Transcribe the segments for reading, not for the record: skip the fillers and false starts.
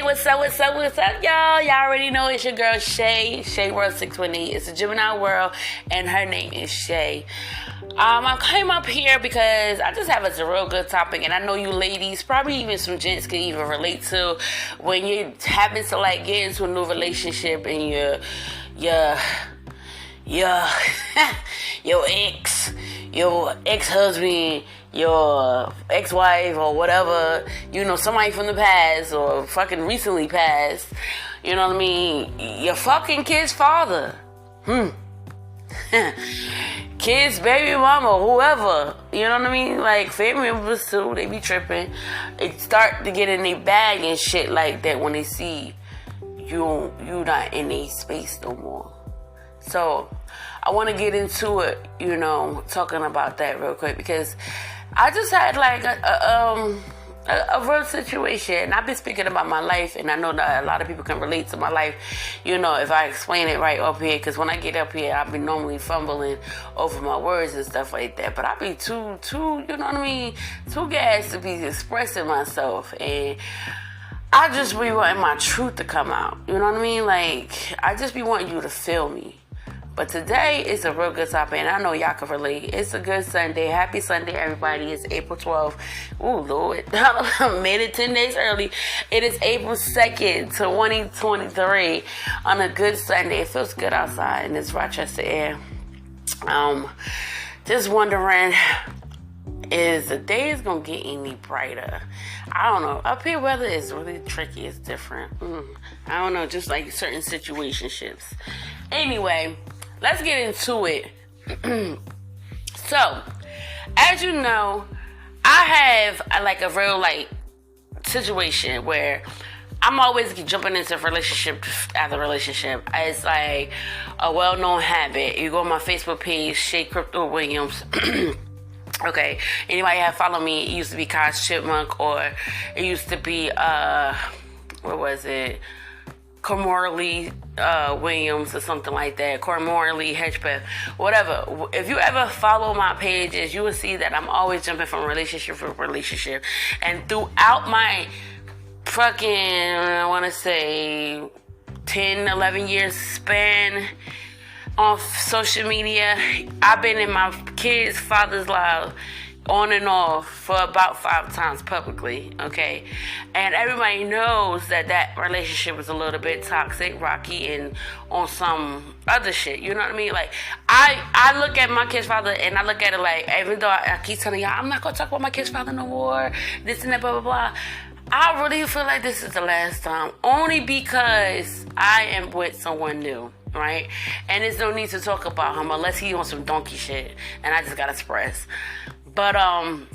What's up, y'all? Y'all already know it's your girl, Shay World 618. It's a Gemini world, and her name is Shay. I came up here because I just have a real good topic, and I know you ladies, probably even some gents, can even relate to when you happen to like get into a new relationship and your ex-husband, your ex-wife or whatever, somebody from the past or fucking recently passed, you know what I mean? Your fucking kid's father. Kids, baby mama, whoever, you know what I mean? Like, family members too, they be tripping. They start to get in their bag and shit like that when they see you not in their space no more. So, I want to get into it, talking about that real quick, because I just had like a real situation. I've been speaking about my life, and I know that a lot of people can relate to my life, if I explain it right up here, because when I get up here, I've been normally fumbling over my words and stuff like that, but I be too, too gassed to be expressing myself, and I just be wanting my truth to come out, you know what I mean? Like, I just be wanting you to feel me. But today is a real good topic, and I know y'all can relate. It's a good Sunday. Happy Sunday, everybody. It's April 12th. Ooh, Lord. I made it 10 days early. It is April 2nd, 2023 on a good Sunday. It feels good outside in this Rochester air. Just wondering, is the day is going to get any brighter? I don't know. Up here, weather is really tricky. It's different. I don't know. Just like certain situationships. Anyway, let's get into it. So, as you know, I have a real situation where I'm always jumping into relationship after relationship. It's like a well-known habit. You go on my Facebook page, Shay Crypto Williams. Okay, anybody have followed me? It used to be Kaz Chipmunk, or it used to be what was it? Cormorley Williams or something like that. Cormorley Hedgepeth, whatever. If you ever follow my pages, you will see that I'm always jumping from relationship to relationship. And throughout my fucking, I want to say 10, 11 years span on social media, I've been in my kids' father's life on and off for about 5 times publicly, okay? And everybody knows that relationship was a little bit toxic, rocky, and on some other shit, you know what I mean? Like, I look at my kid's father, and I look at it like, even though I keep telling y'all, I'm not gonna talk about my kid's father no more, this and that, blah, blah, blah. I really feel like this is the last time, only because I am with someone new. Right? And there's no need to talk about him unless he on some donkey shit, and I just gotta express. But I'm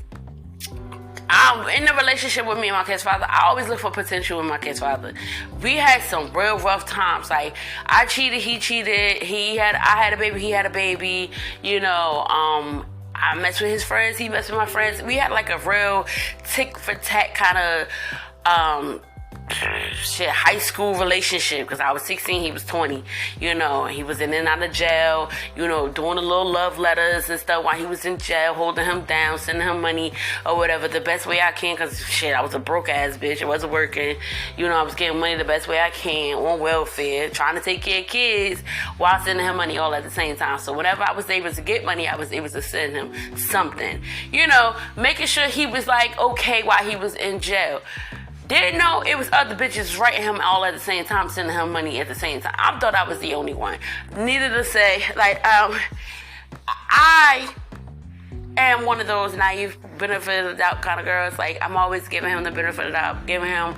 in a relationship with me and my kid's father. I always look for potential in my kid's father. We had some real rough times. Like, I cheated, he cheated. I had a baby, he had a baby. I messed with his friends, he messed with my friends. We had like a real tick for tack kind of high school relationship, because I was 16, he was 20, he was in and out of jail, doing the little love letters and stuff while he was in jail, holding him down, sending him money or whatever, the best way I can, because I was a broke ass bitch, it wasn't working, I was getting money the best way I can, on welfare, trying to take care of kids, while sending him money all at the same time. So whenever I was able to get money, I was able to send him something, making sure he was like okay while he was in jail. Didn't know it was other bitches writing him all at the same time, sending him money at the same time. I thought I was the only one. Needless to say, I am one of those naive, benefit of the doubt kind of girls. Like, I'm always giving him the benefit of the doubt, giving him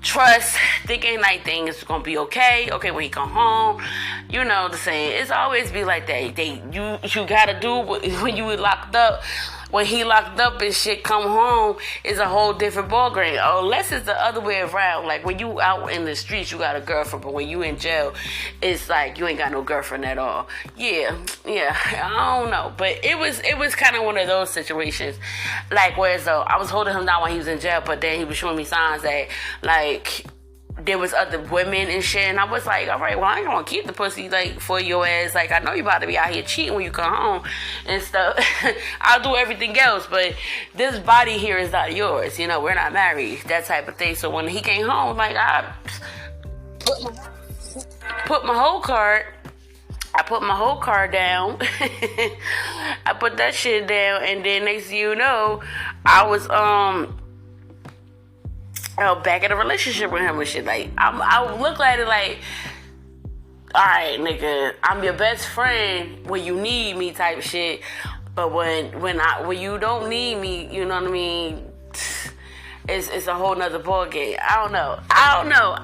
trust, thinking like things gonna be okay when he come home. The saying. It's always be like that. You gotta do when you locked up. When he locked up and shit come home, it's a whole different ballgame. Unless it's the other way around. Like, when you out in the streets, you got a girlfriend, but when you in jail, it's like you ain't got no girlfriend at all. Yeah, I don't know. But it was kind of one of those situations. Like, where I was holding him down while he was in jail, but then he was showing me signs that, like, there was other women and shit, and I was like, all right, well, I ain't gonna keep the pussy like for your ass. Like, I know you about to be out here cheating when you come home and stuff. I'll do everything else, but this body here is not yours. You know, we're not married, that type of thing. So when he came home, like, I put my whole card. I put my whole car down. I put that shit down, and then next thing you know, I was back in a relationship with him and shit. Like, I look at it like, all right, nigga, I'm your best friend when you need me, type shit. But when you don't need me, you know what I mean? It's a whole nother ball game. I don't know.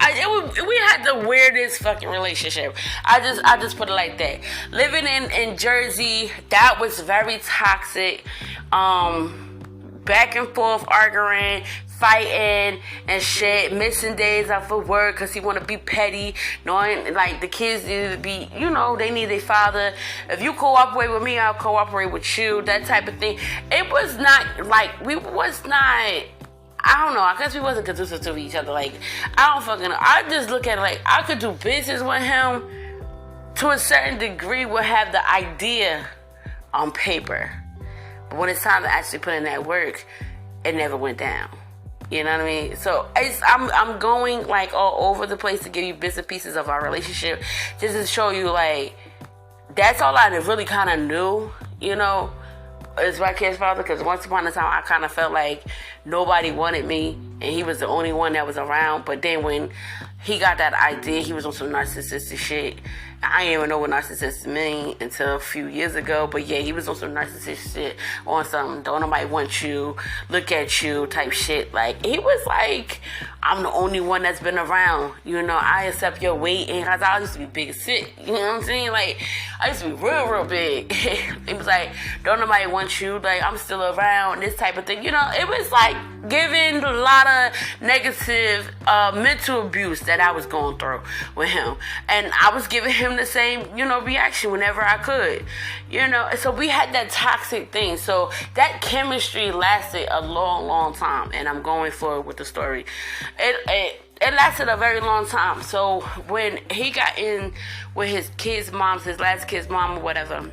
We had the weirdest fucking relationship. I just put it like that. Living in Jersey, that was very toxic. Back and forth arguing, fighting and shit, missing days off of work because he want to be petty, knowing like the kids need to be, you know, they need their father. If you cooperate with me, I'll cooperate with you, that type of thing. It was not like, I don't know, I guess we wasn't conducive to each other. Like, I don't fucking know. I just look at it like, I could do business with him to a certain degree, would have the idea on paper. But when it's time to actually put in that work, it never went down. You know what I mean? So I'm going like all over the place to give you bits and pieces of our relationship, just to show you like, that's all I really kind of knew, you know, is my kid's father. Because once upon a time, I kind of felt like nobody wanted me, and he was the only one that was around. But then when he got that idea, he was on some narcissistic shit. I didn't even know what narcissist mean until a few years ago. But yeah, he was on some narcissistic shit, on some don't nobody want you, look at you type shit. Like, he was like, I'm the only one that's been around. You know, I accept your weight. And cause I used to be big as shit. You know what I'm saying? Like, I used to be real, real big. He was like, don't nobody want you. Like, I'm still around, this type of thing. You know, it was like giving a lot of negative mental abuse that I was going through with him. And I was giving him the same, you know, reaction whenever I could. You know, so we had that toxic thing. So that chemistry lasted a long, long time. And I'm going forward with the story. It lasted a very long time. So when he got in with his last kid's mom or whatever,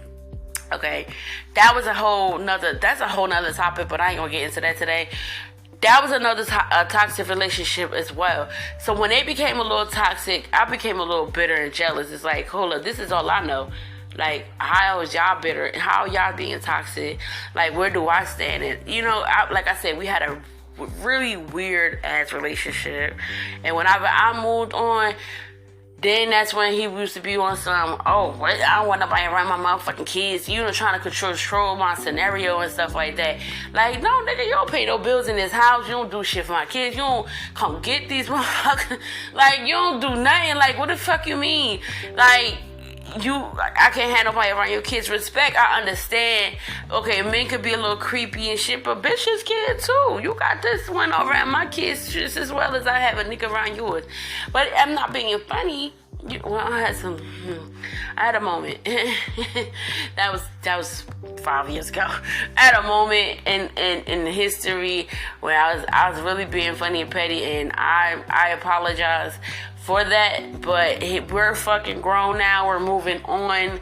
okay, that's a whole nother topic, but I ain't gonna get into that today. That was another toxic relationship as well. So when they became a little toxic, I became a little bitter and jealous. It's like, hold up, this is all I know. Like, how is y'all bitter? How y'all being toxic? Like, where do I stand? And, you know, like I said, we had a really weird ass relationship. And whenever I moved on, then that's when he used to be on some, I don't want nobody around my motherfucking kids. You know, trying to control my scenario and stuff like that. Like, no, nigga, you don't pay no bills in this house. You don't do shit for my kids. You don't come get these motherfuckers. Like, you don't do nothing. Like, what the fuck you mean? Like, I can't have nobody around your kids. Respect, I understand. Okay, men could be a little creepy and shit, but bitches can too. You got this one around my kids just as well as I have a nigga around yours. But I'm not being funny. I had a moment. that was 5 years ago. I had a moment in history where I was really being funny and petty, and I apologize for that, but we're fucking grown now. We're moving on.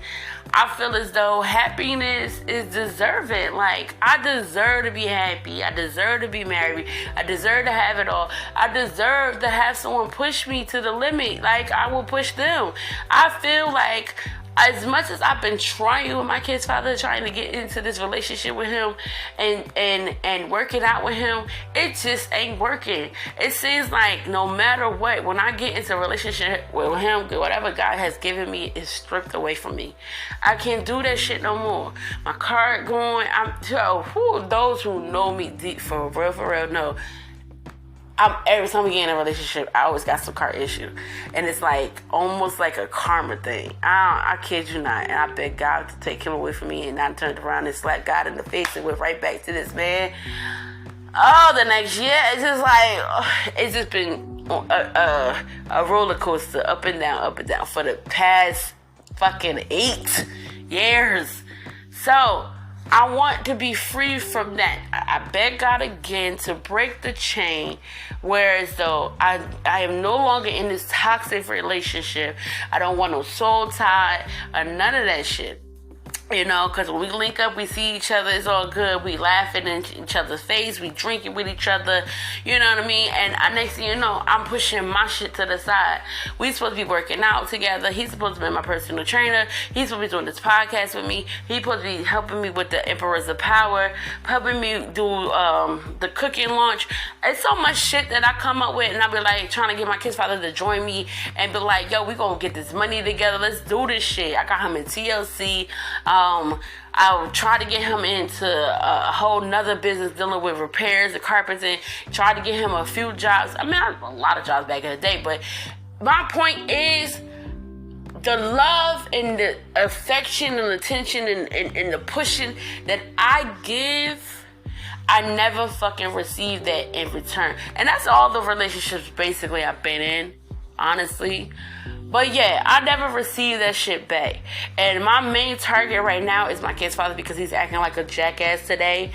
I feel as though happiness is deserving. Like, I deserve to be happy. I deserve to be married. I deserve to have it all. I deserve to have someone push me to the limit. Like, I will push them. I feel like as much as I've been trying with my kid's father, trying to get into this relationship with him and working out with him, it just ain't working. It seems like no matter what, when I get into a relationship with him, whatever God has given me is stripped away from me. I can't do that shit no more. My card going, those who know me deep for real know. Every time we get in a relationship, I always got some car issue. And it's like, almost like a karma thing. I kid you not. And I beg God to take him away from me. And I turned around and slapped God in the face and went right back to this man. The next year, it's just like, it's just been a roller coaster, up and down for the past fucking 8 years. So, I want to be free from that. I beg God again to break the chain, whereas though I am no longer in this toxic relationship. I don't want no soul tie or none of that shit. You know, because when we link up, we see each other, it's all good. We laughing in each other's face. We drinking with each other. You know what I mean? And next thing you know, I'm pushing my shit to the side. We supposed to be working out together. He's supposed to be my personal trainer. He's supposed to be doing this podcast with me. He's supposed to be helping me with the Emperors of Power, helping me do the cooking launch. It's so much shit that I come up with, and I be like trying to get my kid's father to join me and be like, yo, we gonna get this money together. Let's do this shit. I got him in TLC. I'll try to get him into a whole nother business dealing with repairs and carpentry. Try to get him a few jobs. I mean, I had a lot of jobs back in the day, but my point is the love and the affection and attention and the pushing that I give, I never fucking receive that in return. And that's all the relationships basically I've been in, honestly. But yeah, I never received that shit back. And my main target right now is my kid's father, because he's acting like a jackass today.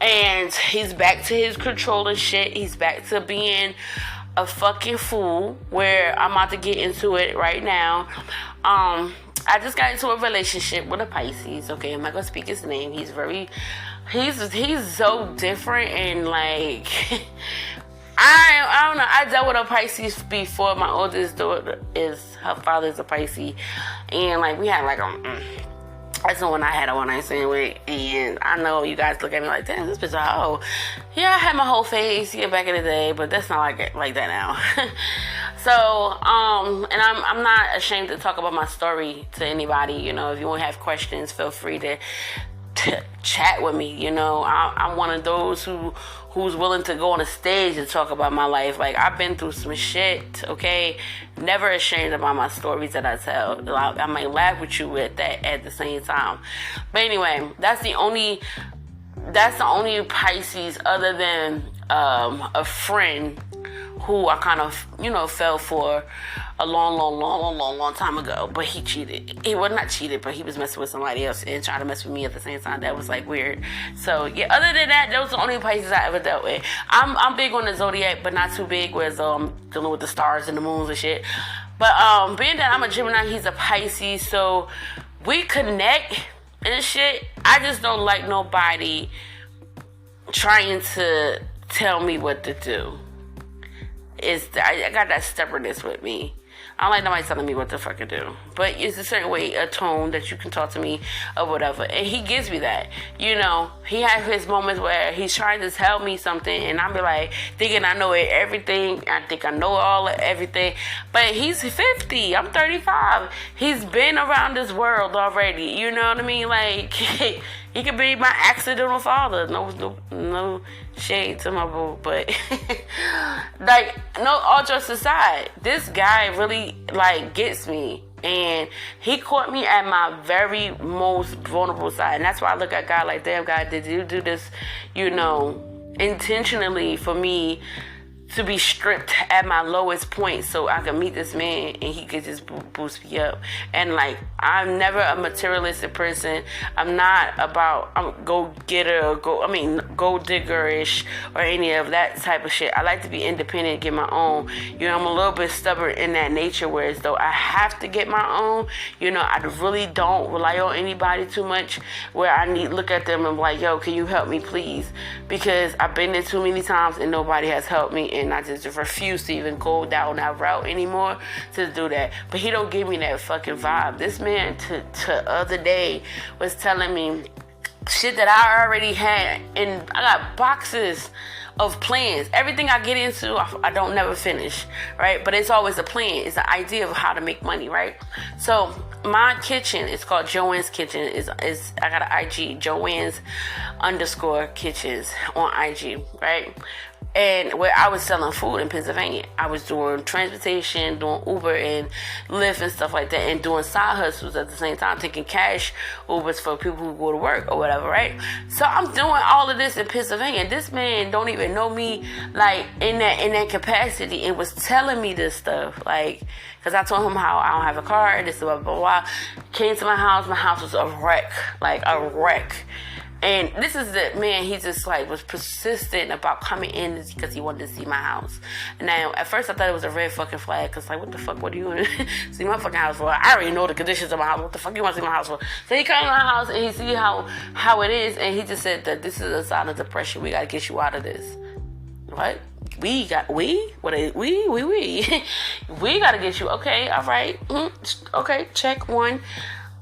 And he's back to his controlling shit. He's back to being a fucking fool, where I'm about to get into it right now. I just got into a relationship with a Pisces. Okay, I'm not gonna speak his name. He's so different, and like I don't know. I dealt with a Pisces before. My oldest daughter her father's a Pisces, and like we had like that's the one I had a one night stand with. And I know you guys look at me like, damn, this bitch a hoe. Yeah, I had my whole face back in the day, but that's not like that now. So, and I'm not ashamed to talk about my story to anybody. You know, if you want to have questions, feel free to chat with me. You know, I'm one of those who's willing to go on a stage and talk about my life. Like, I've been through some shit, okay? Never ashamed about my stories that I tell. I might laugh with you at that at the same time. But anyway, that's the only Pisces other than a friend who I kind of, fell for a long time ago. But he cheated. He was not cheated, but he was messing with somebody else and trying to mess with me at the same time. That was like weird. So yeah, other than that, those are the only Pisces I ever dealt with. I'm big on the zodiac, but not too big, whereas dealing with the stars and the moons and shit. But being that I'm a Gemini, he's a Pisces, so we connect and shit. I just don't like nobody trying to tell me what to do. I got that stubbornness with me. I don't like nobody telling me what the fuck to do. But it's a certain way, a tone that you can talk to me or whatever. And he gives me that. You know, he has his moments where he's trying to tell me something and I'll be like, thinking I know everything. I think I know everything. But he's 50. I'm 35. He's been around this world already. You know what I mean? Like, he could be my accidental father. No shade to my boo, but like, no, all jokes aside, this guy really like gets me, and he caught me at my very most vulnerable side. And that's why I look at God like, damn, God, did you do this, intentionally for me to be stripped at my lowest point so I could meet this man and he could just boost me up? And like, I'm never a materialistic person. I'm not about go-getter or gold digger-ish or any of that type of shit. I like to be independent, get my own. I'm a little bit stubborn in that nature, whereas though I have to get my own, I really don't rely on anybody too much, where I need to look at them and be like, yo, can you help me please? Because I've been there too many times and nobody has helped me, and I just refuse to even go down that route anymore to do that. But he don't give me that fucking vibe. This man to other day was telling me shit that I already had, and I got boxes of plans. Everything I get into, I don't never finish, right? But it's always a plan. It's an idea of how to make money, right? So my kitchen is called Joanne's Kitchen. Is I got an IG, Joanne's _ kitchens on IG, right? And where I was selling food in Pennsylvania, I was doing transportation, doing Uber and Lyft and stuff like that, and doing side hustles at the same time, taking cash Ubers for people who go to work or whatever, right? So I'm doing all of this in Pennsylvania. This man don't even know me like in that capacity, and was telling me this stuff, like, because I told him how I don't have a car, this blah blah blah. Came to my house was a wreck, like a wreck. And this is the man, he just like was persistent about coming in because he wanted to see my house. Now, at first I thought it was a red fucking flag, because like, what the fuck, what do you want to see my fucking house for? I already know the conditions of my house. What the fuck you want to see my house for? So he came to my house and he see how it is, and he just said that this is a sign of depression. We got to get you out of this. What? We got to get you. Okay, all right. Okay, check one.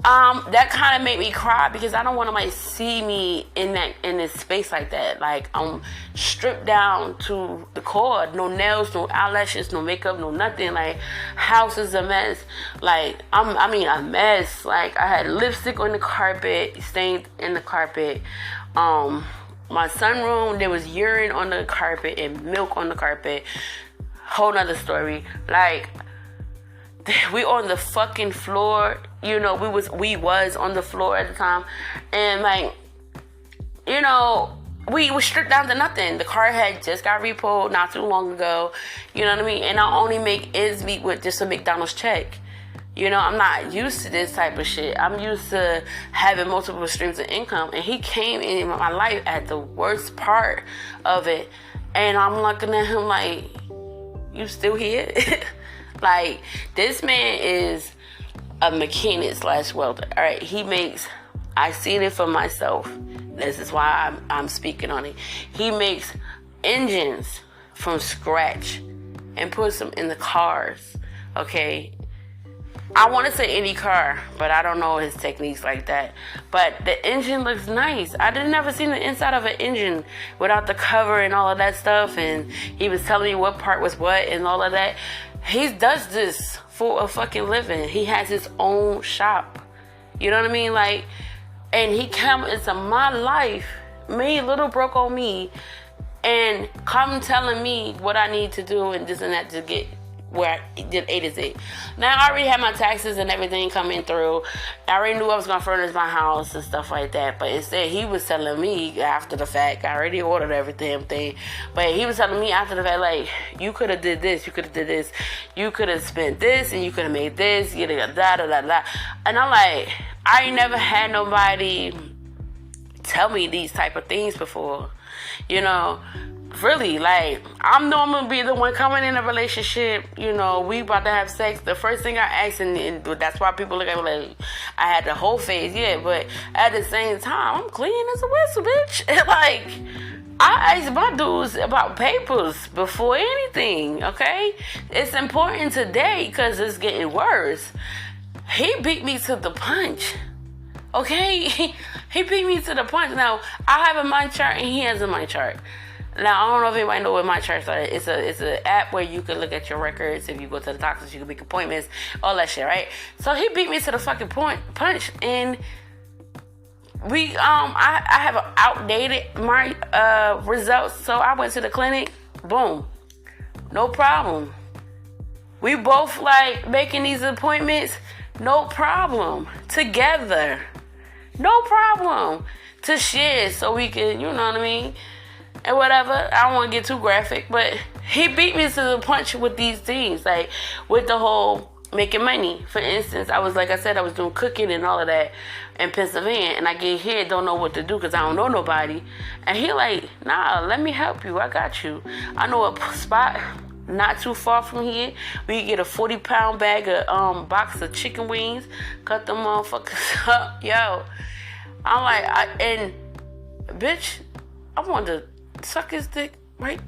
That kind of made me cry, because I don't want to see me in this space like that. Like, I'm stripped down to the core. No nails, no eyelashes, no makeup, no nothing. Like, house is a mess. Like, a mess. Like, I had lipstick on the carpet, stained in the carpet. My sunroom, there was urine on the carpet and milk on the carpet. Whole nother story. Like, we on the fucking floor, we was on the floor at the time, and like, we were stripped down to nothing. The car had just got repoed not too long ago, you know what I mean? And I only make ends meet with just a McDonald's check. I'm not used to this type of shit. I'm used to having multiple streams of income, and he came in my life at the worst part of it, and I'm looking at him like, you still here? Like, this man is a mechanic / welder. All right, I seen it for myself. This is why I'm speaking on it. He makes engines from scratch and puts them in the cars. Okay, I want to say any car, but I don't know his techniques like that. But the engine looks nice. I never seen the inside of an engine without the cover and all of that stuff. And he was telling me what part was what and all of that. He does this for a fucking living. He has his own shop. You know what I mean? Like, and he come into my life, made little broke on me, and come telling me what I need to do and this and that to get where I did A to Z. Now, I already had my taxes and everything coming through. I already knew I was going to furnish my house and stuff like that. But instead, he was telling me after the fact, I already ordered every damn thing. But he was telling me after the fact, like, you could have did this, you could have did this, you could have spent this, and you could have made this, da da da da. And I'm like, I ain't never had nobody tell me these type of things before. Really, like, I'm normally be the one coming in a relationship, we about to have sex. The first thing I ask, and that's why people look at me like I had the whole phase, yeah, but at the same time, I'm clean as a whistle, bitch. Like, I ask my dudes about papers before anything, okay? It's important today because it's getting worse. He beat me to the punch, okay? He beat me to the punch. Now, I have a mind chart and he has a mind chart. Now, I don't know if anybody know what my charts are. It's an app where you can look at your records. If you go to the doctors, you can make appointments, all that shit, right? So he beat me to the fucking punch, and I have outdated my results. So I went to the clinic. Boom, no problem. We both like making these appointments. No problem. Together, no problem to share so we can, you know what I mean. And whatever, I don't want to get too graphic, but he beat me to the punch with these things, like with the whole making money. For instance, I was doing cooking and all of that in Pennsylvania, and I get here, don't know what to do because I don't know nobody. And he like, nah, let me help you. I got you. I know a spot not too far from here. We can get a 40-pound bag of box of chicken wings, cut them motherfuckers up, yo. I'm like, and bitch, I want to suck his dick, right?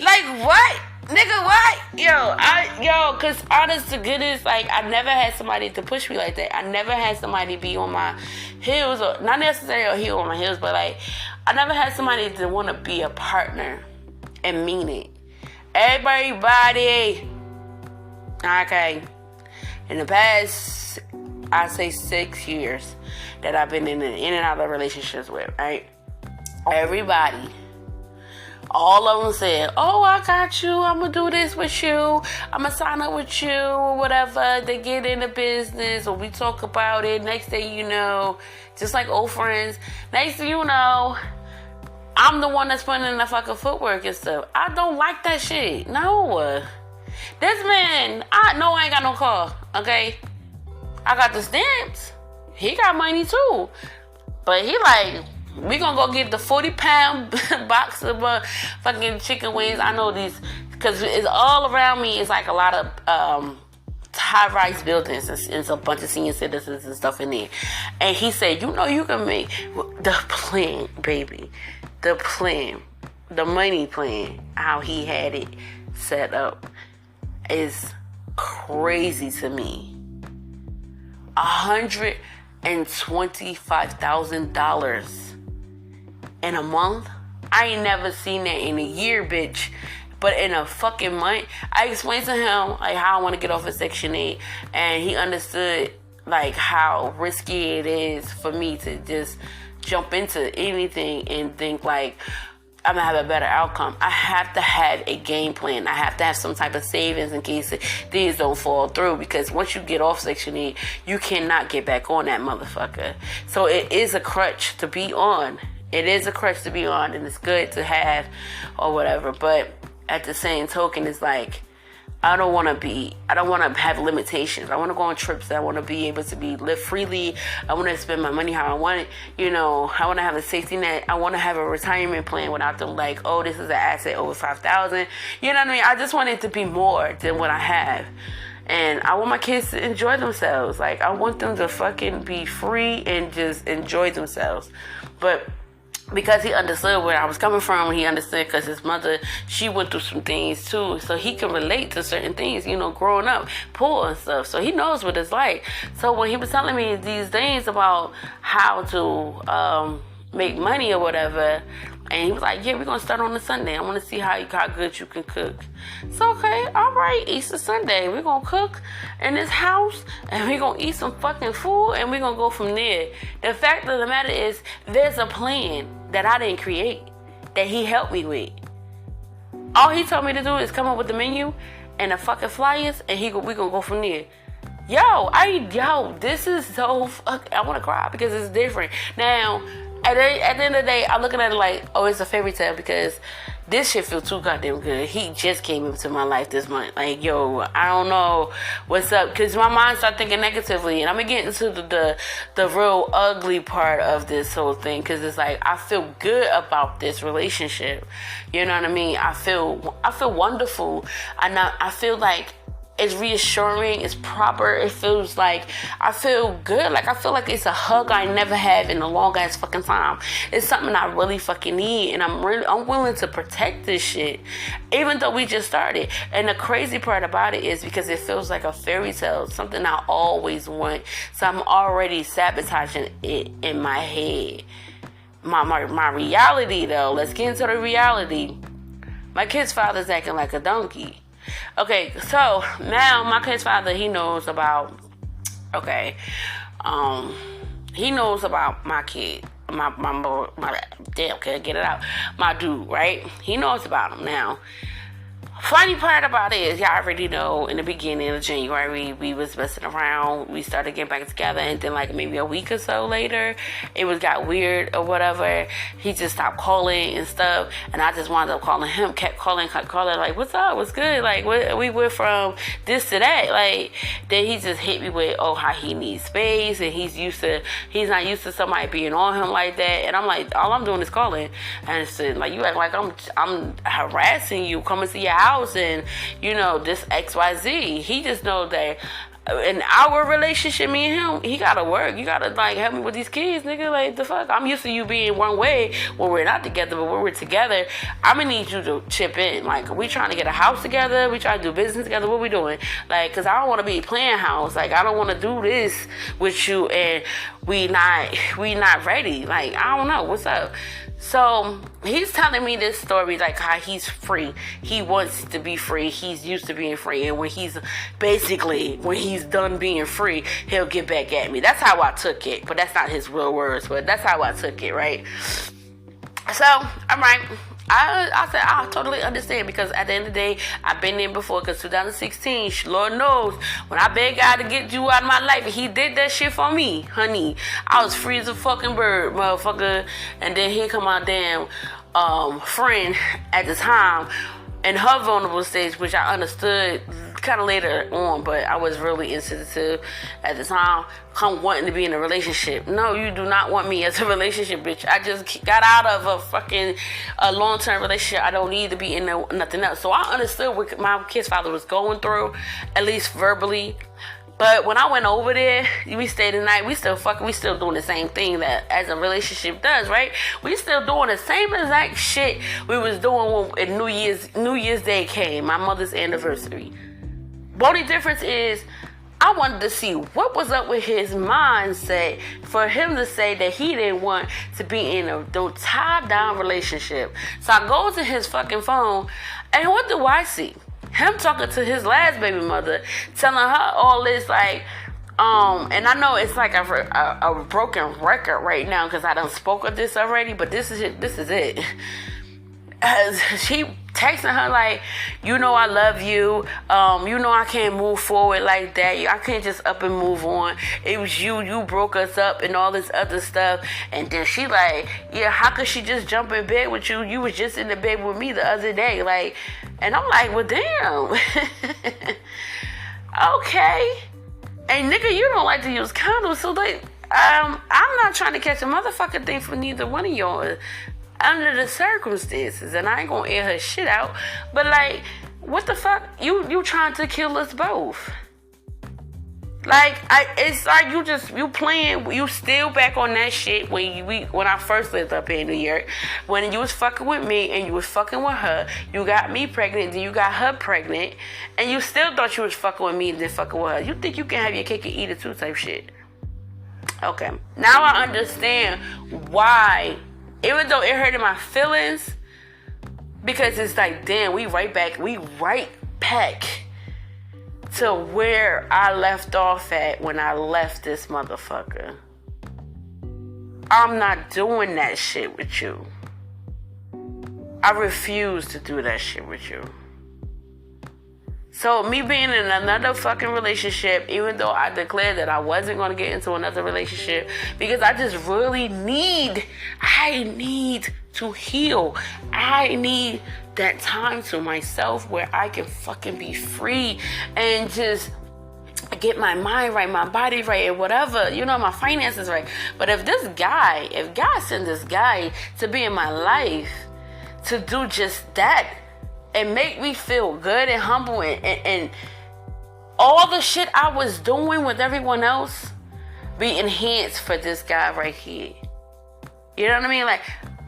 Like, what? Nigga, what? Cause honest to goodness, like, I never had somebody to push me like that. I never had somebody be on my heels, or not necessarily a heel on my heels, but like, I never had somebody to want to be a partner and mean it. Everybody, okay, in the past, I say 6 years that I've been in and out of relationships with, right? Everybody, all of them said, oh, I got you, I'm gonna do this with you, I'm gonna sign up with you, or whatever. They get into business, or we talk about it. Next thing you know, just like old friends, next thing you know, I'm the one that's putting in the fucking footwork and stuff. I don't like that shit. No. This man, I know I ain't got no car, okay? I got the stamps. he got money too. But he like, we gonna go get the 40-pound box of fucking chicken wings. I know these, because it's all around me. It's like a lot of high-rise buildings and a bunch of senior citizens and stuff in there. And he said, you know, you can make the plan, baby. The plan, the money plan, how he had it set up is crazy to me. $125,000 in a month? I ain't never seen that in a year, bitch. But in a fucking month, I explained to him like how I want to get off of Section 8, and he understood like how risky it is for me to just jump into anything and think like I'm gonna have a better outcome. I have to have a game plan. I have to have some type of savings in case things don't fall through, because once you get off Section 8, you cannot get back on that motherfucker. So it is a crutch to be on. It is a crutch to be on, and it's good to have or whatever. But at the same token, it's like, I don't want to have limitations. I want to go on trips. I want to be able to live freely. I want to spend my money how I want it. You know, I want to have a safety net. I want to have a retirement plan without them like, oh, this is an asset over 5,000. You know what I mean? I just want it to be more than what I have. And I want my kids to enjoy themselves. Like, I want them to fucking be free and just enjoy themselves. But because he understood where I was coming from, he understood because his mother, she went through some things too, so he can relate to certain things, you know, growing up poor and stuff, so he knows what it's like. So when he was telling me these things about how to make money or whatever, and he was like, yeah, we're gonna start on a Sunday. I want to see how good you can cook. So okay, all right, Easter Sunday, we're gonna cook in this house and we're gonna eat some fucking food and we're gonna go from there. The fact of the matter is, there's a plan that I didn't create, that he helped me with. All he told me to do is come up with the menu and the fucking flyers, and we gonna go from there. This is so I want to cry because it's different now. At the end of the day, I'm looking at it like, oh, it's a fairy tale, because this shit feels too goddamn good. He just came into my life this month. Like, yo, I don't know what's up, because my mind started thinking negatively, and I'm gonna get into the real ugly part of this whole thing, because it's like, I feel good about this relationship. You know what I mean? I feel wonderful. I feel like it's reassuring, it's proper, it feels like, I feel good, like I feel like it's a hug I never had in a long ass fucking time. It's something I really fucking need, and I'm willing to protect this shit, even though we just started. And the crazy part about it is because it feels like a fairy tale, something I always want, so I'm already sabotaging it in my head. My reality though, let's get into the reality. My kid's father's acting like a donkey. Okay, so now my kid's father, he knows about he knows about my kid, my damn, can't get it out, my dude, right? He knows about him now. Funny part about it is, y'all already know, in the beginning of January, we was messing around. We started getting back together, and then like maybe a week or so later, it got weird or whatever. He just stopped calling and stuff, and I just wound up calling him. Kept calling, like, what's up? What's good? Like, we went from this to that. Like, then he just hit me with, oh, how he needs space, and he's not used to somebody being on him like that. And I'm like, all I'm doing is calling, and said, like, you act like I'm harassing you, coming to your house, and you know, this XYZ. He just knows that in our relationship, me and him, he gotta work. You gotta like help me with these kids, nigga. Like, the fuck, I'm used to you being one way when we're not together, but when we're together, I'm gonna need you to chip in. Like, we trying to get a house together, we trying to do business together, what we doing? Like, cause I don't want to be playing house. Like, I don't want to do this with you and we not ready. Like, I don't know what's up. So he's telling me this story, like how he's free. He wants to be free. He's used to being free. And when he's done being free, he'll get back at me. That's how I took it. But that's not his real words. But that's how I took it, right? So, I'm right. I said, I totally understand, because at the end of the day, I've been there before, because 2016, Lord knows, when I begged God to get you out of my life, he did that shit for me, honey. I was free as a fucking bird, motherfucker. And then here come my damn friend at the time, in her vulnerable stage, which I understood kind of later on, but I was really insensitive at the time. I'm wanting to be in a relationship. No, you do not want me as a relationship, bitch. I just got out of a long-term relationship. I don't need to be in nothing else. So I understood what my kid's father was going through, at least verbally. But when I went over there, we stayed the night. We still doing the same thing that as a relationship does, right? We still doing the same exact shit we was doing when New Year's Day came, my mother's anniversary. The only difference is I wanted to see what was up with his mindset for him to say that he didn't want to be in a tie-down relationship. So I go to his fucking phone, and what do I see? Him talking to his last baby mother, telling her all this, like, and I know it's like a broken record right now because I done spoke of this already, but this is it. As she texting her like, you know I love you, you know I can't move forward like that, I can't just up and move on, it was you broke us up and all this other stuff. And then she like, yeah, how could she just jump in bed with you? You was just in the bed with me the other day, like. And I'm like, well, damn. Okay. And nigga, you don't like to use condoms, so like, I'm not trying to catch a motherfucking thing from neither one of y'all under the circumstances, and I ain't gonna air her shit out. But like, what the fuck? You trying to kill us both? Like, it's like you playing, you still back on that shit when I first lived up here in New York. When you was fucking with me and you was fucking with her, you got me pregnant, then you got her pregnant, and you still thought you was fucking with me and then fucking with her. You think you can have your cake and eat it too type shit. Okay. Now I understand why, even though it hurted my feelings, because it's like, damn, we right back to where I left off at when I left this motherfucker. I'm not doing that shit with you. I refuse to do that shit with you. So me being in another fucking relationship, even though I declared that I wasn't going to get into another relationship, because I just really I need to heal. I need that time to myself where I can fucking be free and just get my mind right, my body right, and whatever, my finances right. But if God sent this guy to be in my life to do just that and make me feel good and humble and all the shit I was doing with everyone else be enhanced for this guy right here. You know what I mean? Like,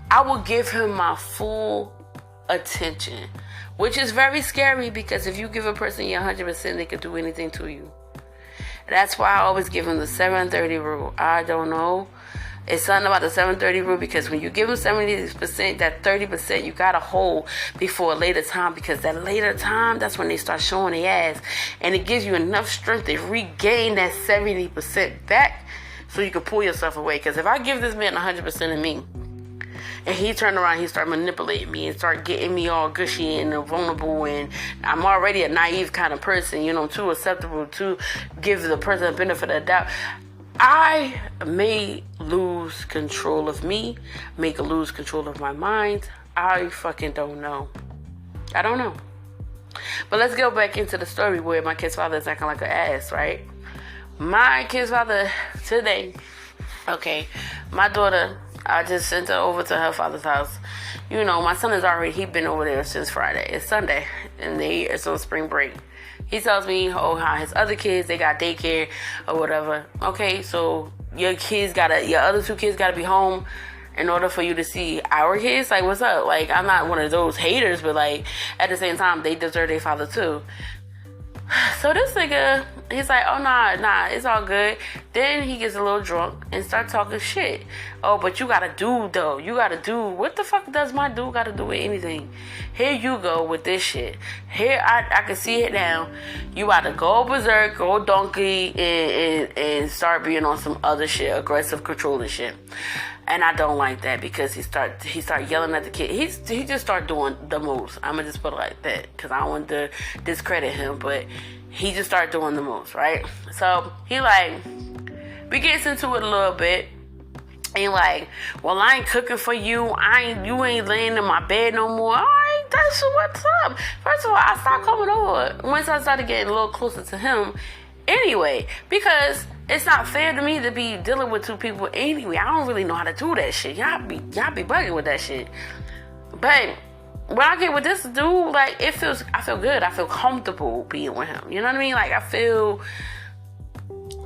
I will give him my full attention, which is very scary because if you give a person your 100%, they could do anything to you. That's why I always give him the 730 rule. I don't know. It's something about the 730 rule because when you give them 70%, that 30% you gotta hold before a later time, because that later time, that's when they start showing their ass, and it gives you enough strength to regain that 70% back so you can pull yourself away. Because if I give this man 100% of me, and he turned around, he started manipulating me and started getting me all gushy and vulnerable, and I'm already a naive kind of person, too acceptable to give the person the benefit of the doubt. I may lose control of me, may lose control of my mind. I fucking don't know. I don't know. But let's go back into the story where my kid's father is acting like an ass, right? My kid's father today, okay, my daughter, I just sent her over to her father's house. My son he been over there since Friday. It's Sunday, and it's on spring break. He tells me, how his other kids, they got daycare or whatever. Okay, so your other two kids gotta be home in order for you to see our kids? Like, what's up? Like, I'm not one of those haters, but like, at the same time, they deserve their father too. So this nigga, he's like, oh, nah, it's all good. Then he gets a little drunk and start talking shit. Oh, but you gotta do, though. You gotta do. What the fuck does my dude gotta do with anything? Here you go with this shit. Here, I can see it now. You about to go berserk, go donkey, and start being on some other shit, aggressive, controlling shit. And I don't like that because he start yelling at the kid. He just start doing the most. I'm gonna just put it like that because I don't want to discredit him, but he just start doing the most, right? So he we gets into it a little bit. And well, I ain't cooking for you. You ain't laying in my bed no more. All right, like, that's what's up. First of all, I stopped coming over once I started getting a little closer to him anyway, because it's not fair to me to be dealing with two people anyway. I don't really know how to do that shit. Y'all be bugging with that shit. But when I get with this dude, like, I feel good. I feel comfortable being with him. You know what I mean? Like, I feel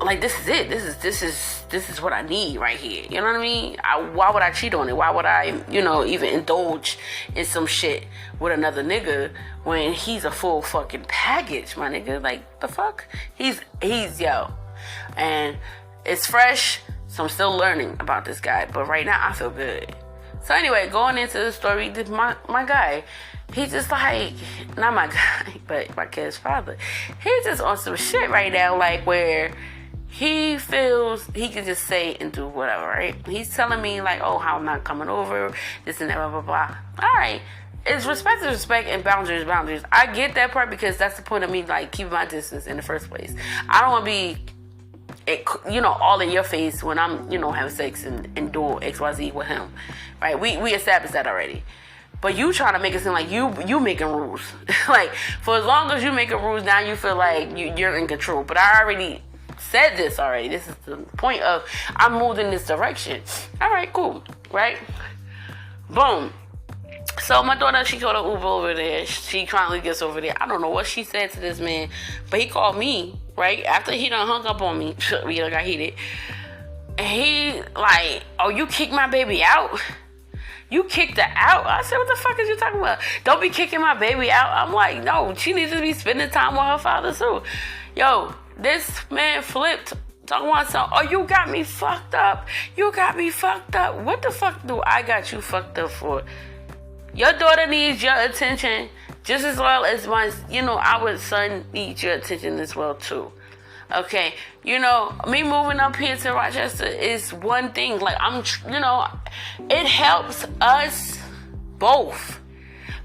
like this is it. This is what I need right here. You know what I mean? Why would I cheat on it? Why would I, even indulge in some shit with another nigga when he's a full fucking package, my nigga? Like, the fuck? He's yo. And it's fresh, so I'm still learning about this guy. But right now, I feel good. So anyway, going into the story, my guy, he's just like, not my guy, but my kid's father. He's just on some shit right now, like, where he feels he can just say and do whatever, right? He's telling me, like, oh, how I'm not coming over, this and that, blah, blah, blah. All right. It's respect is respect and boundaries is boundaries. I get that part because that's the point of me, like, keeping my distance in the first place. I don't want to be, all in your face when I'm, having sex and doing XYZ with him, right? We established that already. But you trying to make it seem like you making rules. Like, for as long as you making rules, now you feel like you're in control. But I already said this already. This is the point of, I moved in this direction. All right, cool, right? Boom. So my daughter, she called an Uber over there. She finally gets over there. I don't know what she said to this man, but he called me, right? After he done hung up on me, we done got heated. And he like, oh, you kicked my baby out? You kicked her out? I said, what the fuck is you talking about? Don't be kicking my baby out. I'm like, no, she needs to be spending time with her father too. Yo, this man flipped. Talking about something. Oh, you got me fucked up. You got me fucked up. What the fuck do I got you fucked up for? Your daughter needs your attention just as well as our son needs your attention as well too. Okay, me moving up here to Rochester is one thing. Like, it helps us both.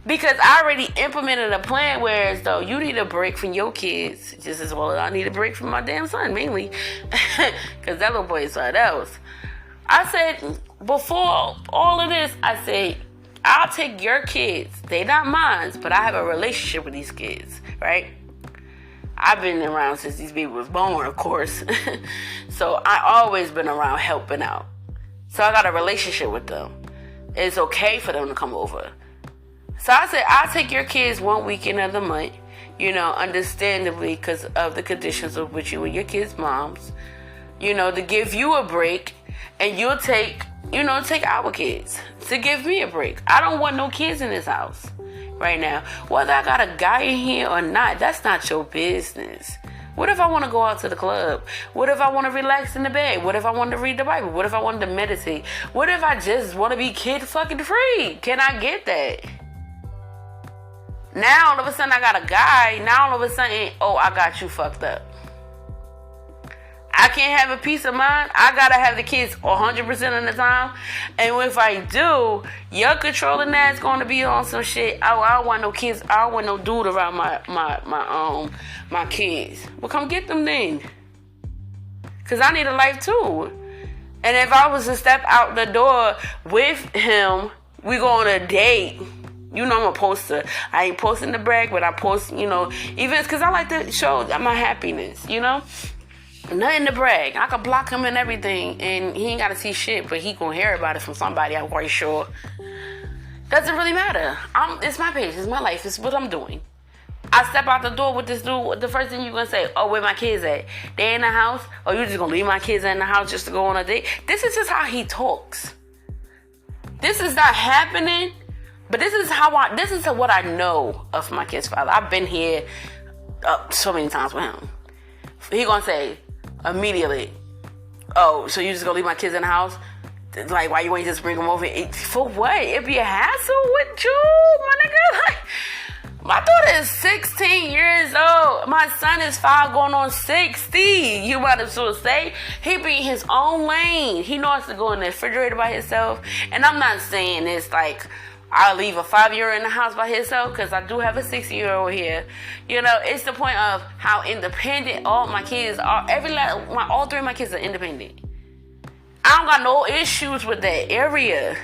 Because I already implemented a plan, whereas though you need a break from your kids just as well as I need a break from my damn son, mainly. Because that little boy is something else. I said, before all of this, I said, I'll take your kids. They not mine, but I have a relationship with these kids, right? I've been around since these people was born, of course. So I always been around helping out. So I got a relationship with them. It's okay for them to come over. So I said, I'll take your kids one weekend of the month, understandably because of the conditions of which you and your kids' moms, to give you a break, and you'll take our kids to give me a break. I don't want no kids in this house right now. Whether I got a guy in here or not, that's not your business. What if I want to go out to the club? What if I want to relax in the bed? What if I want to read the Bible? What if I wanted to meditate? What if I just want to be kid fucking free? Can I get that? Now all of a sudden I got a guy. Now all of a sudden, oh, I got you fucked up. I can't have a peace of mind. I gotta have the kids 100% of the time. And if I do, your controlling ass gonna be on some shit. I don't want no kids. I don't want no dude around my kids. Well, come get them then. Cause I need a life too. And if I was to step out the door with him, we go on a date. I'm a poster. I ain't posting to brag, but I post, even because I like to show my happiness, Nothing to brag. I could block him and everything, and he ain't got to see shit, but he gonna hear about it from somebody, I'm quite sure. Doesn't really matter. It's my page. It's my life. It's what I'm doing. I step out the door with this dude, the first thing you gonna say, oh, where my kids at? They in the house? Or you just gonna leave my kids in the house just to go on a date? This is just how he talks. This is not happening, but this is what I know of my kid's father. I've been here so many times with him. He gonna say immediately, oh, so you just gonna leave my kids in the house? Like, why you ain't just bring them over? For what? It'd be a hassle with you, my nigga. Like, my daughter is 16 years old. My son is 5 going on 60. You might as well say. He be in his own lane. He knows to go in the refrigerator by himself. And I'm not saying this like I'll leave a 5-year-old in the house by himself, because I do have a 6-year-old here. It's the point of how independent all my kids are. All 3 of my kids are independent. I don't got no issues with that area.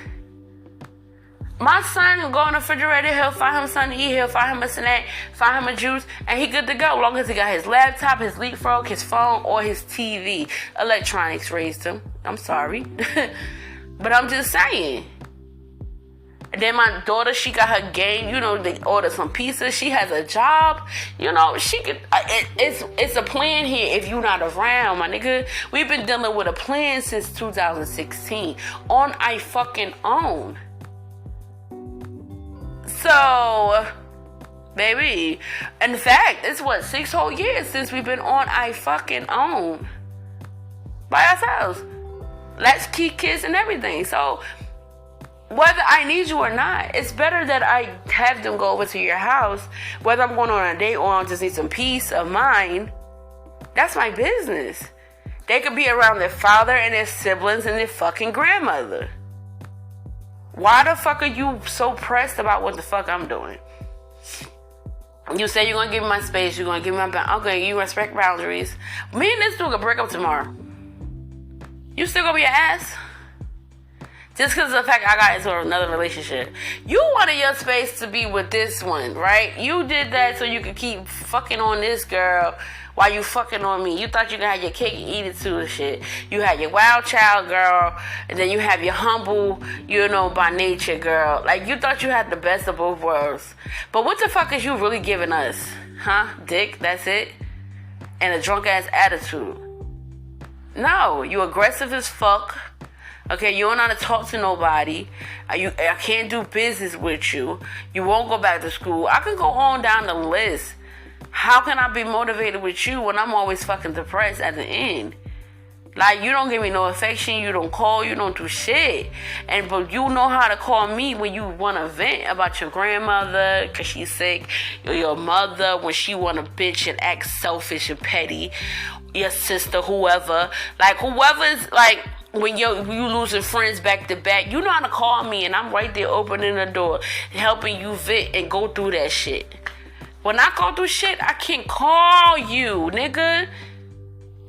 My son will go in the refrigerator, he'll find him something to eat, he'll find him a snack, find him a juice, and he good to go. As long as he got his laptop, his leapfrog, his phone, or his TV. Electronics raised him. I'm sorry. But I'm just saying. And then my daughter, she got her game. You know, they ordered some pizza. She has a job. You know, she could. It's a plan here. If you're not around, my nigga, we've been dealing with a plan since 2016 on I fucking own. So, baby, in fact, it's 6 whole years since we've been on I fucking own by ourselves. Let's keep kids and everything. So, whether I need you or not, it's better that I have them go over to your house, whether I'm going on a date or I just need some peace of mind. That's my business. They could be around their father and their siblings and their fucking grandmother. Why the fuck are you so pressed about what the fuck I'm doing? You say you're going to give me my space, you're going to give me my boundaries. Okay, you respect boundaries. Me and this dude can break up tomorrow. You still going to be an ass? Just because of the fact I got into another relationship. You wanted your space to be with this one, right? You did that so you could keep fucking on this girl while you fucking on me. You thought you could have your cake and eat it too and shit. You had your wild child girl, and then you have your humble, you know, by nature girl. Like, you thought you had the best of both worlds. But what the fuck is you really giving us? Huh? Dick, that's it? And a drunk ass attitude. No, you aggressive as fuck. Okay, you don't know how to talk to nobody. I can't do business with you. You won't go back to school. I can go on down the list. How can I be motivated with you when I'm always fucking depressed at the end? Like, you don't give me no affection, you don't call, you don't do shit. But you know how to call me when you want to vent about your grandmother because she's sick, or your mother when she want to bitch and act selfish and petty, your sister, whoever. Like, whoever's, like, when you losing friends back to back, you know how to call me and I'm right there opening the door, helping you vent and go through that shit. When I go through shit, I can call you, nigga,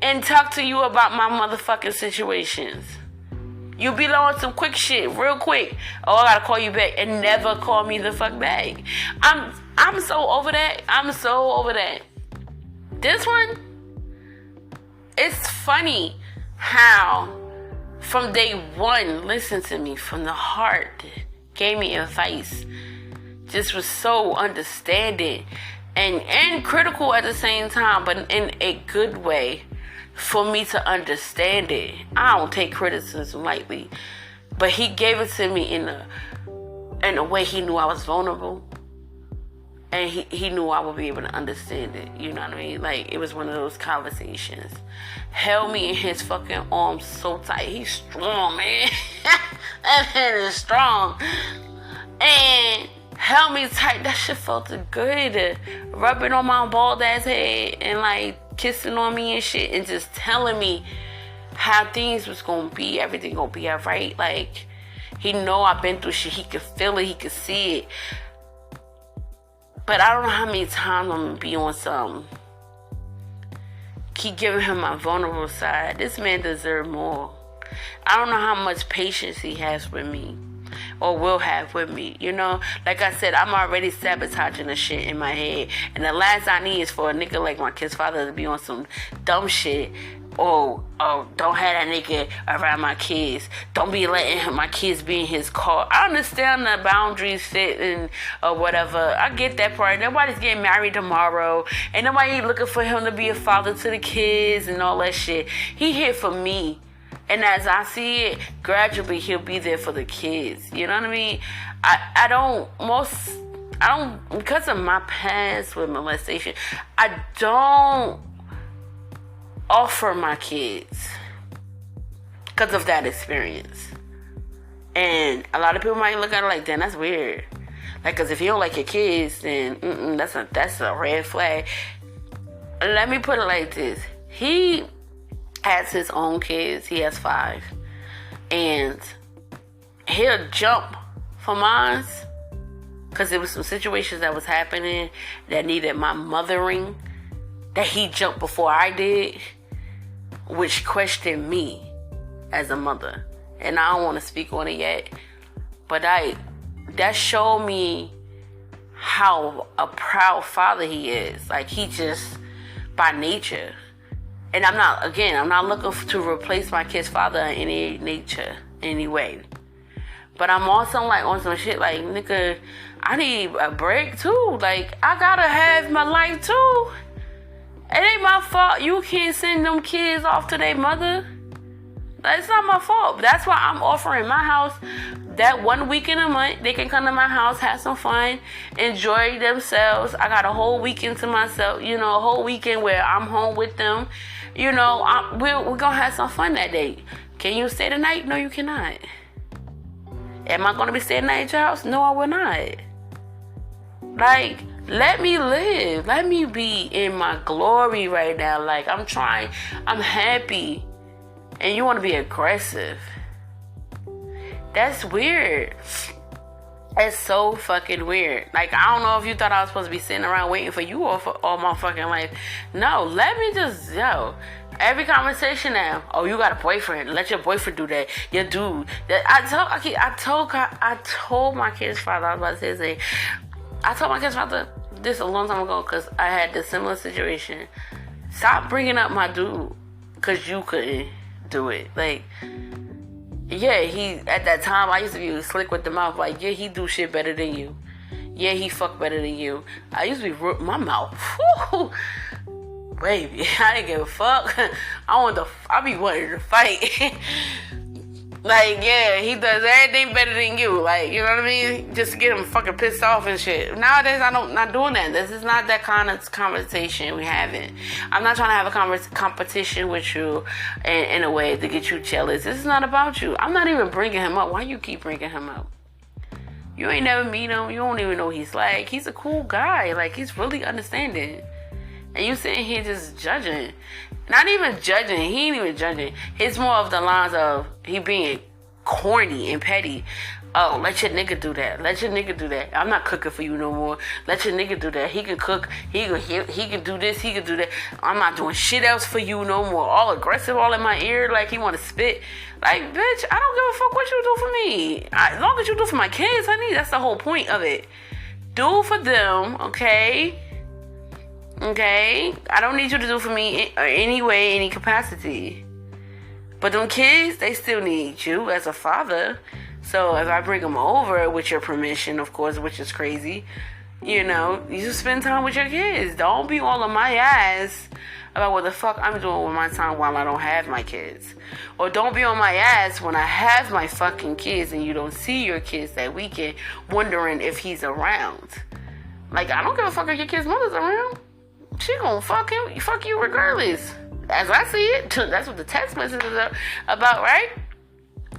and talk to you about my motherfucking situations. You be on some quick shit, real quick. Oh, I gotta call you back, and never call me the fuck back. I'm so over that. I'm so over that. This one, it's funny how from day one, listen to me from the heart, gave me advice. Just was so understanding and critical at the same time, but in a good way for me to understand it. I don't take criticism lightly, but he gave it to me in a way he knew I was vulnerable, and he knew I would be able to understand it. You know what I mean? Like, it was one of those conversations. Held me in his fucking arms so tight. He's strong, man. That man is strong. And held me tight. That shit felt good. Rubbing on my bald ass head and like kissing on me and shit, and just telling me how things was gonna be, everything gonna be alright. Like, he know I've been through shit. He could feel it. He could see it. But I don't know how many times I'm gonna be on some. Keep giving him my vulnerable side. This man deserves more. I don't know how much patience he has with me, or will have with me, you know? Like I said, I'm already sabotaging the shit in my head. And the last I need is for a nigga like my kid's father to be on some dumb shit. Oh, don't have that nigga around my kids. Don't be letting my kids be in his car. I understand the boundaries fit and or whatever. I get that part. Nobody's getting married tomorrow. Ain't nobody looking for him to be a father to the kids and all that shit. He here for me. And as I see it, gradually he'll be there for the kids. You know what I mean? I don't, because of my past with molestation, I don't offer my kids because of that experience. And a lot of people might look at it like, damn, that's weird. Like, because if you don't like your kids, then that's a red flag. Let me put it like this. He has his own kids. He has 5. And he'll jump for mine because there was some situations that was happening that needed my mothering, that he jumped before I did, which questioned me as a mother. And I don't want to speak on it yet, but that showed me how a proud father he is. Like, he just, by nature. And I'm not looking to replace my kid's father in any nature, any way. But I'm also, like, on some shit, like, nigga, I need a break, too. Like, I gotta have my life, too. It ain't my fault you can't send them kids off to their mother. It's not my fault. That's why I'm offering my house that 1 week in a month. They can come to my house, have some fun, enjoy themselves. I got a whole weekend to myself, a whole weekend where I'm home with them. We're going to have some fun that day. Can you stay the night? No, you cannot. Am I going to be staying the night at your house? No, I will not. Like, let me live. Let me be in my glory right now. Like, I'm happy. And you want to be aggressive. That's weird. It's so fucking weird. Like, I don't know if you thought I was supposed to be sitting around waiting for you all my fucking life. No, let me just, every conversation now. Oh, you got a boyfriend. Let your boyfriend do that. Your dude. I told my kid's father, I was about to say, I told my kid's father this a long time ago because I had this similar situation. Stop bringing up my dude because you couldn't do it. Like, yeah, he, at that time, I used to be slick with the mouth. Like, yeah, he do shit better than you. Yeah, he fuck better than you. I used to be my mouth. Whew. Baby, I didn't give a fuck. I be wanting to fight. Like, yeah, he does everything better than you. Like, you know what I mean? Just to get him fucking pissed off and shit. Nowadays, not doing that. This is not that kind of conversation we having. I'm not trying to have a competition with you in a way to get you jealous. This is not about you. I'm not even bringing him up. Why you keep bringing him up? You ain't never meet him. You don't even know what he's like. He's a cool guy. Like, he's really understanding. And you sitting here just judging. Not even judging. He ain't even judging. It's more of the lines of he being corny and petty. Oh, let your nigga do that. Let your nigga do that. I'm not cooking for you no more. Let your nigga do that. He can cook. He can do this. He can do that. I'm not doing shit else for you no more. All aggressive, all in my ear, like he want to spit. Like, bitch, I don't give a fuck what you do for me. As long as you do for my kids, honey, that's the whole point of it. Do for them, okay? Okay? I don't need you to do for me in any way, any capacity. But them kids, they still need you as a father. So if I bring them over with your permission, of course, which is crazy, you spend time with your kids. Don't be all on my ass about what the fuck I'm doing with my time while I don't have my kids. Or don't be on my ass when I have my fucking kids and you don't see your kids that weekend wondering if he's around. Like, I don't give a fuck if your kid's mother's around. She gonna fuck you regardless. As I see it, that's what the text message is about, right?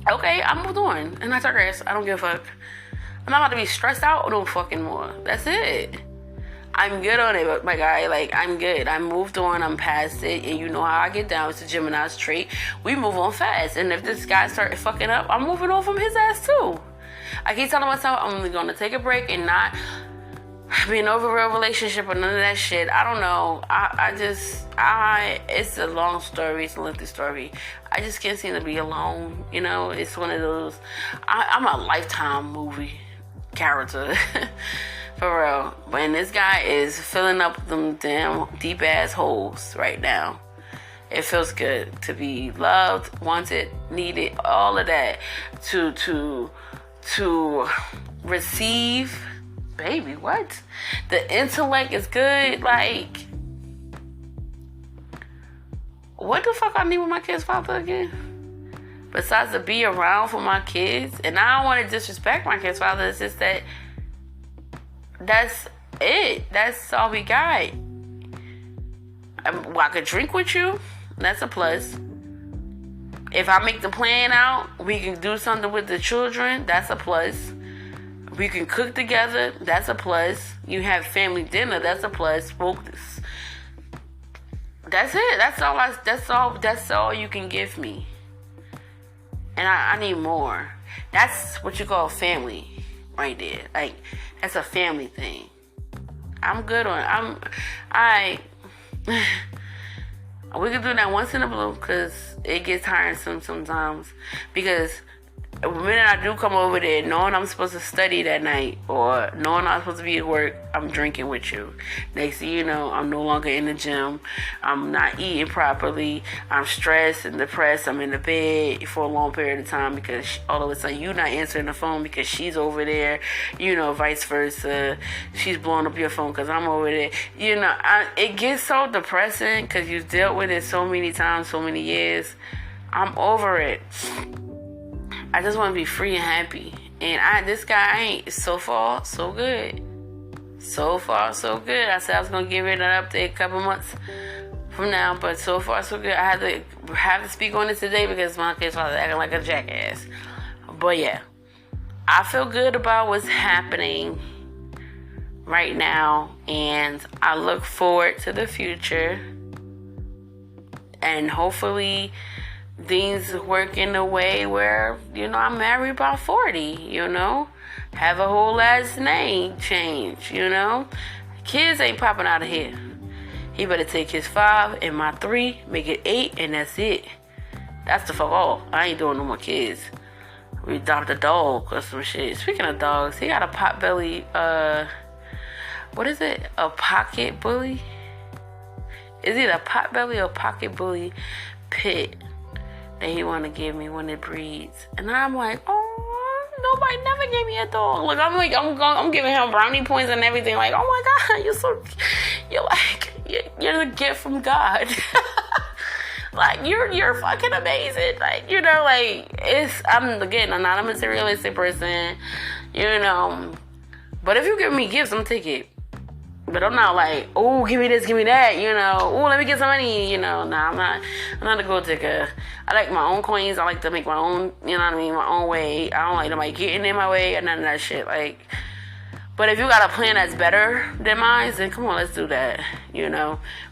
Okay, I moved on, and I digress. I don't give a fuck. I'm not about to be stressed out no fucking more. That's it. I'm good on it, my guy. Like, I'm good. I moved on. I'm past it, and you know how I get down. It's a Gemini's trait. We move on fast, and if this guy started fucking up, I'm moving on from his ass too. I keep telling myself I'm only gonna take a break and not be in over real relationship or none of that shit. I don't know. It's a long story. It's a lengthy story. I just can't seem to be alone. It's one of those. I'm a Lifetime movie character. For real. When this guy is filling up them damn deep ass holes right now. It feels good to be loved, wanted, needed, all of that. To receive. Baby, what? The intellect is good. Like, what the fuck I need with my kid's father again? Besides to be around for my kids. And I don't want to disrespect my kid's father. It's just that's it. That's all we got. I could drink with you. That's a plus. If I make the plan out, we can do something with the children. That's a plus. We can cook together. That's a plus. You have family dinner. That's a plus. That's it. That's all you can give me. And I need more. That's what you call family right there. Like, that's a family thing. I'm good on it. We can do that once in a blue because it gets tiresome sometimes. Because the minute I do come over there, knowing I'm supposed to study that night or knowing I'm supposed to be at work, I'm drinking with you. Next thing you know, I'm no longer in the gym. I'm not eating properly. I'm stressed and depressed. I'm in the bed for a long period of time because all of a sudden you're not answering the phone because she's over there. Vice versa. She's blowing up your phone because I'm over there. It gets so depressing because you've dealt with it so many times, so many years. I'm over it. I just want to be free and happy. And this guy ain't. So far, so good. So far, so good. I said I was going to give it an update a couple months from now, but so far, so good. I have to speak on it today because my kid's father acting like a jackass. But yeah, I feel good about what's happening right now, and I look forward to the future. And hopefully things work in a way where, I'm married by 40, have a whole last name change, Kids ain't popping out of here. He better take his 5 and my 3, make it 8, and that's it. That's the fuck all. I ain't doing no more kids. We adopt a dog or some shit. Speaking of dogs, he got a potbelly, what is it? A pocket bully? Is it a potbelly or pocket bully pit that he want to give me when it breeds? And I'm like, oh, nobody never gave me a dog. Look, I'm giving him brownie points and everything. Like, oh my God, you're the gift from God. Like, you're fucking amazing. Like, I'm not a materialistic person, But if you give me gifts, I'm gonna take it. But I'm not like, oh, give me this, give me that, Oh, let me get some money, Nah, I'm not a gold digger. I like my own coins. I like to make my own, my own way. I don't like nobody getting in my way or none of that shit. Like, but if you got a plan that's better than mine, then come on, let's do that.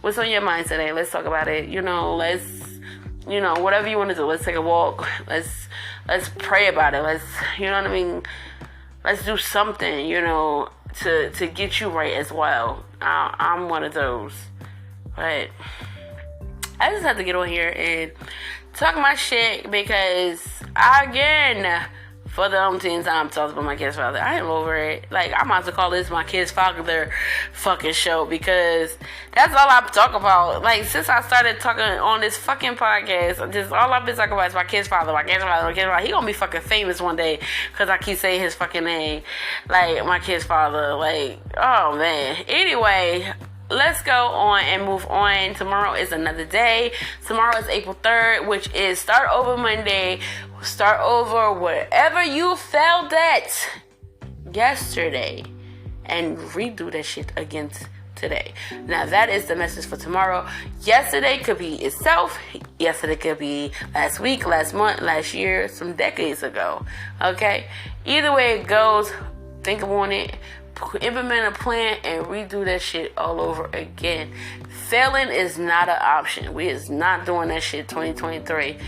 What's on your mind today? Let's talk about it. Let's, whatever you want to do. Let's take a walk. Let's pray about it. Let's, Let's do something, to get you right as well. I'm one of those. But I just have to get on here and talk my shit because for the umpteenth time, talking about my kid's father. I am over it. Like, I'm about to call this my kid's father fucking show because that's all I talk about. Like, since I started talking on this fucking podcast, just all I've been talking about is my kid's father, my kid's father, my kid's father. He gonna be fucking famous one day because I keep saying his fucking name. Like, my kid's father. Like, oh man. Anyway, let's go on and move on. Tomorrow is another day. Tomorrow is April 3rd, which is Start Over Monday. Start over wherever you failed at yesterday and redo that shit again today. Now, that is the message for tomorrow. Yesterday could be itself. Yesterday could be last week, last month, last year, some decades ago. Okay? Either way it goes, think on it. Implement a plan and redo that shit all over again. Failing is not an option. We is not doing that shit 2023.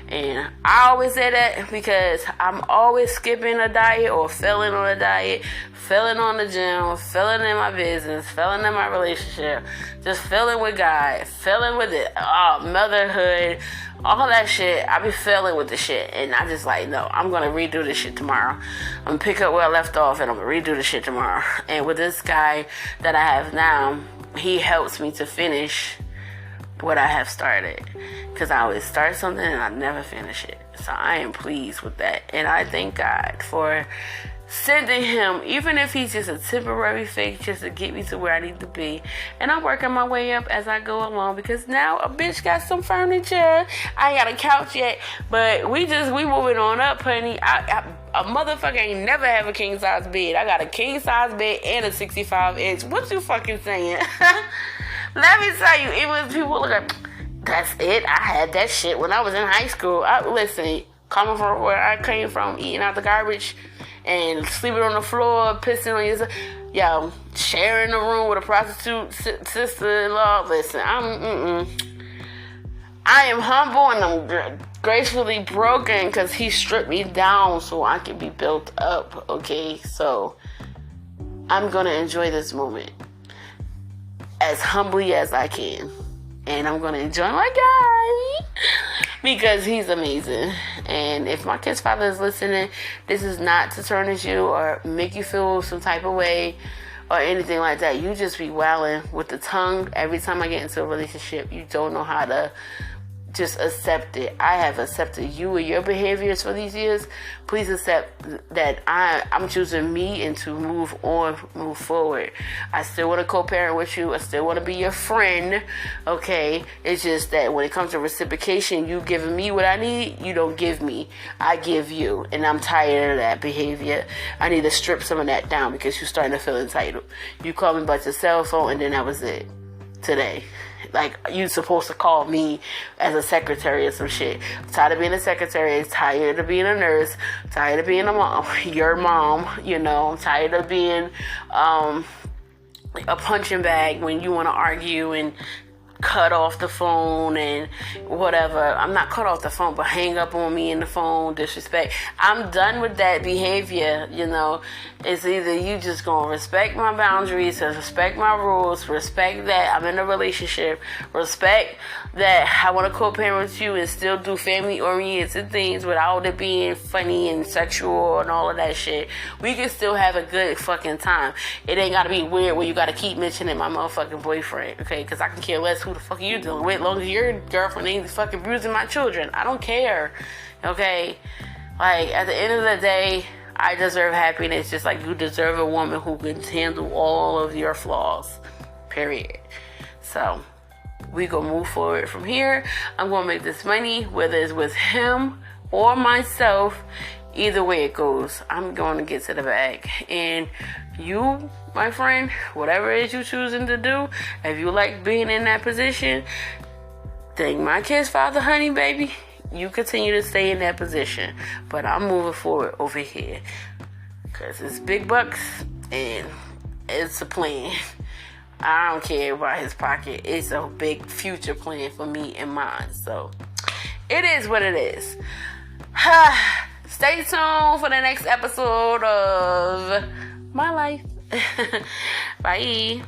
And I always say that because I'm always skipping a diet or failing on a diet, failing on the gym, failing in my business, failing in my relationship, just failing with God, failing with it, motherhood, all that shit. I be failing with the shit. And I just like, no, I'm going to redo this shit tomorrow. I'm going to pick up where I left off and I'm going to redo the shit tomorrow. And with this guy that I have now, he helps me to finish what I have started. Because I always start something and I never finish it. So I am pleased with that. And I thank God for sending him, even if he's just a temporary fix, just to get me to where I need to be. And I'm working my way up as I go along because now a bitch got some furniture. I ain't got a couch yet, but we moving on up, honey. A motherfucker ain't never have a king size bed. I got a king size bed and a 65-inch. What you fucking saying? Let me tell you, even people look like, that's it. I had that shit when I was in high school. Listen, coming from where I came from, eating out the garbage and sleeping on the floor, pissing on yourself. Yo, sharing a room with a prostitute sister-in-law. Listen, I am humble and I'm gracefully broken because he stripped me down so I can be built up, okay? So I'm going to enjoy this moment as humbly as I can. And I'm going to enjoy my guy. because he's amazing. And if my kid's father is listening, this is not to tarnish you or make you feel some type of way or anything like that. You just be wilding with the tongue. Every time I get into a relationship, you don't know how to just accept it. I have accepted you and your behaviors for these years. Please accept that I'm choosing me and to move on, move forward. I still want to co-parent with you. I still want to be your friend. Okay? It's just that when it comes to reciprocation, you giving me what I need, you don't give me. I give you. And I'm tired of that behavior. I need to strip some of that down because you're starting to feel entitled. You call me about your cell phone and then that was it. Today. Like, you supposed to call me as a secretary or some shit. I'm tired of being a secretary, tired of being a nurse, tired of being a mom, your mom, you know. I'm tired of being a punching bag when you want to argue and cut off the phone and whatever. I'm not cut off the phone, but hang up on me in the phone, disrespect. I'm done with that behavior, you know. It's either you just gonna respect my boundaries, respect my rules, respect that I'm in a relationship, respect that I want to co-parent with you and still do family-oriented things without it being funny and sexual and all of that shit. We can still have a good fucking time. It ain't gotta be weird where you gotta keep mentioning my motherfucking boyfriend, okay? Because I can care less who the fuck are you dealing with, as long as your girlfriend ain't fucking abusing my children. I don't care, okay? Like, at the end of the day, I deserve happiness just like you deserve a woman who can handle all of your flaws, period. So, we gonna move forward from here. I'm gonna make this money, whether it's with him or myself. Either way it goes, I'm going to get to the bag. And you, my friend, whatever it is you choosing to do, if you like being in that position, thank my kid's father, honey, baby. You continue to stay in that position. But I'm moving forward over here. Because it's big bucks and it's a plan. I don't care about his pocket. It's a big future plan for me and mine. So, it is what it is. Stay tuned for the next episode of my life. Bye.